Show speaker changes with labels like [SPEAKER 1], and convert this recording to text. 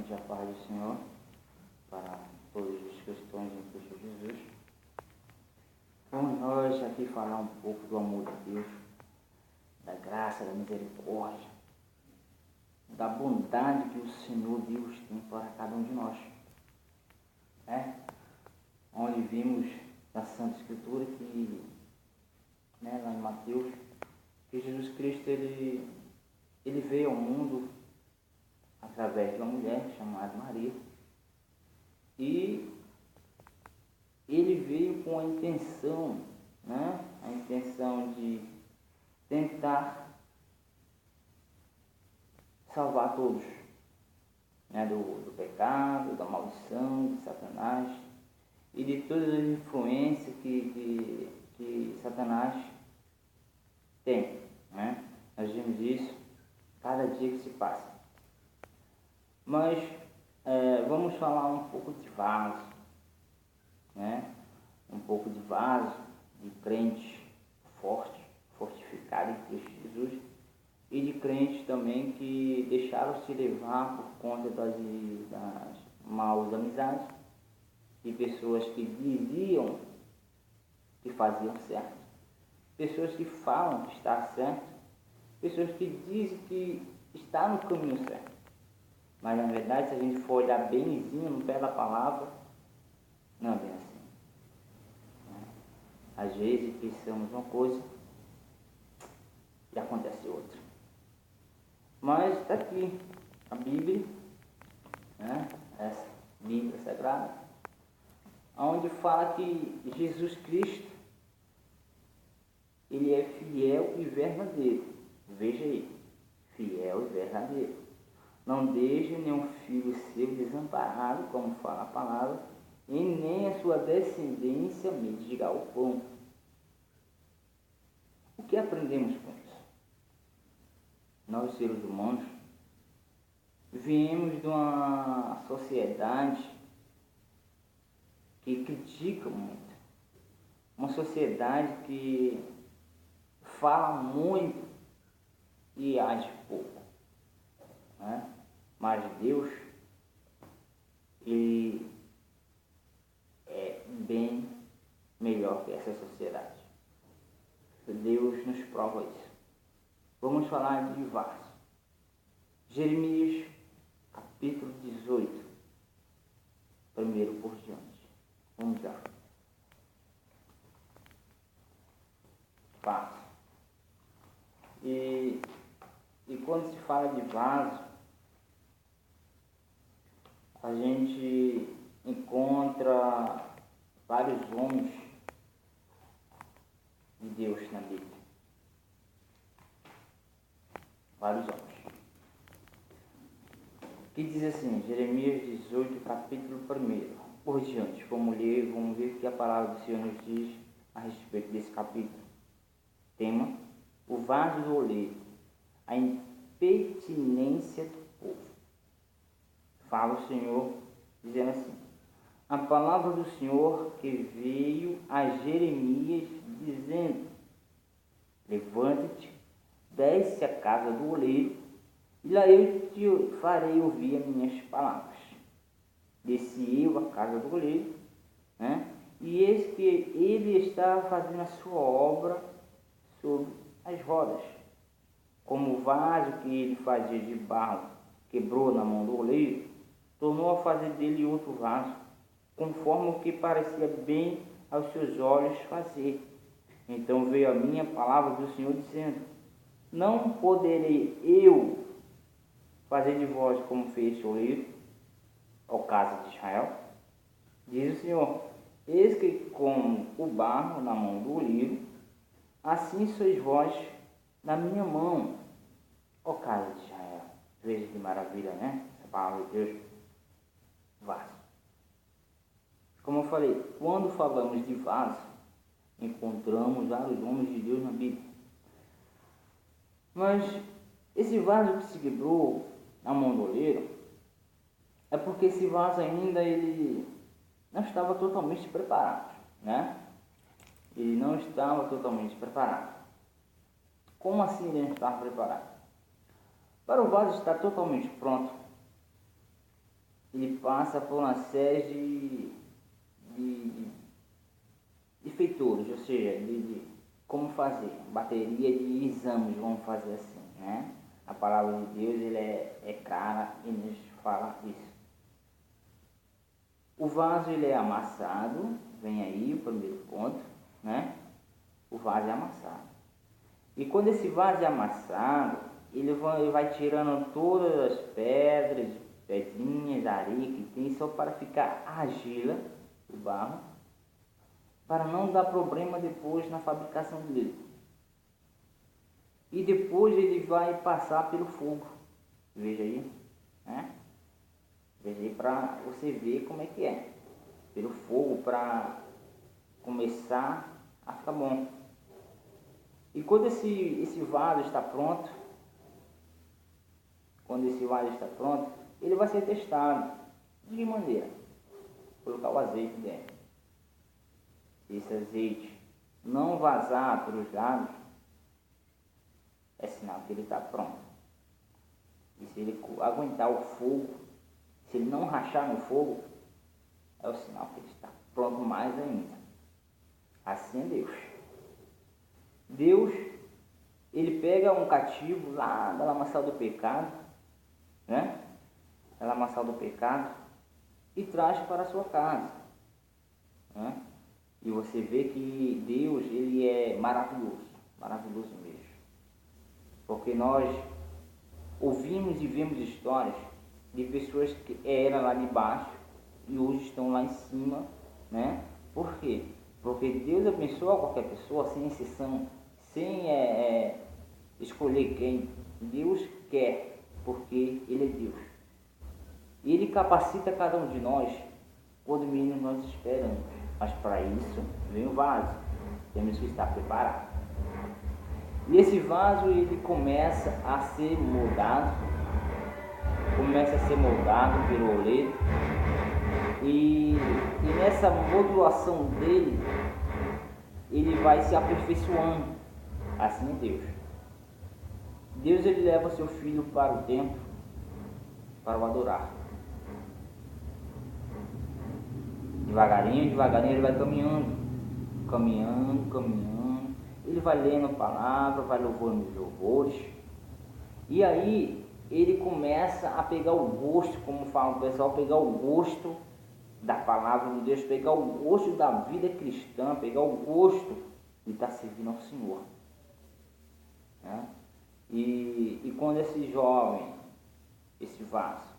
[SPEAKER 1] primeiramente a paz do Senhor para todos os cristãos em Cristo Jesus. Vamos nós aqui falar um pouco do amor de Deus, da graça, da misericórdia, da bondade que o Senhor Deus tem para cada um de nós. Onde vimos na Santa Escritura que, lá em Mateus, que Jesus Cristo ele veio ao mundo através de uma mulher chamada Maria, e ele veio com a intenção de tentar salvar todos, do pecado, da maldição, de Satanás e de todas as influências que Satanás tem. Nós vimos isso cada dia que se passa. Mas vamos falar um pouco de vaso, um pouco de vaso, de crentes fortificados em Cristo Jesus, e de crentes também que deixaram se levar por conta das maus amizades, de pessoas que diziam que faziam certo, pessoas que falam que está certo, pessoas que dizem que está no caminho certo. Mas na verdade, se a gente for olhar bemzinho no pé da palavra, não é bem assim. Às vezes pensamos uma coisa e acontece outra. Mas está aqui a Bíblia, essa Bíblia Sagrada, onde fala que Jesus Cristo, ele é fiel e verdadeiro. Veja aí, fiel e verdadeiro. Não deixe nenhum filho seu desamparado, como fala a palavra, e nem a sua descendência mendigar o pão. O que aprendemos com isso? Nós, seres humanos, viemos de uma sociedade que critica muito, uma sociedade que fala muito e age pouco. Mas Deus, ele é bem melhor que essa sociedade. Deus nos prova isso. Vamos falar de vaso. Jeremias, capítulo 18, primeiro por diante. Vamos lá. Vaso. E quando se fala de vaso, a gente encontra vários homens de Deus na Bíblia. Vários homens. Que diz assim, Jeremias 18, capítulo 1, por diante. Vamos ler, vamos ver o que a palavra do Senhor nos diz a respeito desse capítulo. Tema: o vaso do oleiro, a impertinência do povo. Fala o Senhor, dizendo assim: a palavra do Senhor que veio a Jeremias, dizendo: levanta-te, desce à casa do oleiro, e lá eu te farei ouvir as minhas palavras. Desci eu à casa do oleiro, e eis que ele estava fazendo a sua obra sobre as rodas. Como o vaso que ele fazia de barro quebrou na mão do oleiro, tornou a fazer dele outro vaso, conforme o que parecia bem aos seus olhos fazer. Então veio a minha palavra do Senhor, dizendo: não poderei eu fazer de vós como fez o oleiro, ó casa de Israel? Diz o Senhor: eis que como o barro na mão do oleiro, assim sois vós na minha mão, ó casa de Israel. Veja que maravilha, essa palavra de Deus. Vaso. Como eu falei, quando falamos de vaso, encontramos vários homens de Deus na Bíblia. Mas esse vaso que se quebrou na mão do oleiro é porque esse vaso ainda ele não estava totalmente preparado, Ele não estava totalmente preparado. Como assim ele não estava preparado? Para o vaso estar totalmente pronto, ele passa por uma série de feitores, ou seja, de como fazer, bateria de exames, vamos fazer assim, né? A palavra de Deus ele é clara e nos fala isso. O vaso ele é amassado, vem aí o primeiro ponto, né? O vaso é amassado. E quando esse vaso é amassado, ele vai tirando todas as pedras, pedrinhas, areia que tem, só para ficar a argila, o barro, para não dar problema depois na fabricação dele. E depois ele vai passar pelo fogo. Veja aí, né? Veja aí para você ver como é que é. Pelo fogo para começar a ficar bom. E quando esse vaso está pronto, ele vai ser testado. De que maneira? Colocar o azeite dentro. Se esse azeite não vazar para os lados, é sinal que ele está pronto. E se ele aguentar o fogo, se ele não rachar no fogo, é o sinal que ele está pronto mais ainda. Assim é Deus. Deus, ele pega um cativo lá da lamaçal do pecado, né? Da lamaçal do pecado, e traz para a sua casa, né? E você vê que Deus, ele é maravilhoso, maravilhoso mesmo. Porque nós ouvimos e vemos histórias de pessoas que eram lá de baixo e hoje estão lá em cima, né? Por quê? Porque Deus abençoa qualquer pessoa sem exceção, sem escolher quem. Deus quer, porque Ele é Deus. E Ele capacita cada um de nós quando menos nós esperamos. Mas para isso vem o vaso, temos que estar preparados. E esse vaso ele começa a ser moldado pelo oleiro. E nessa modulação dele, ele vai se aperfeiçoando. Assim é Deus. Deus ele leva seu filho para o templo para o adorar. Devagarinho ele vai caminhando. Ele vai lendo a palavra, vai louvando os louvores. E aí ele começa a pegar o gosto, como fala o pessoal, pegar o gosto da palavra de Deus, pegar o gosto da vida cristã, pegar o gosto de estar servindo ao Senhor, né? E quando esse jovem, esse vaso,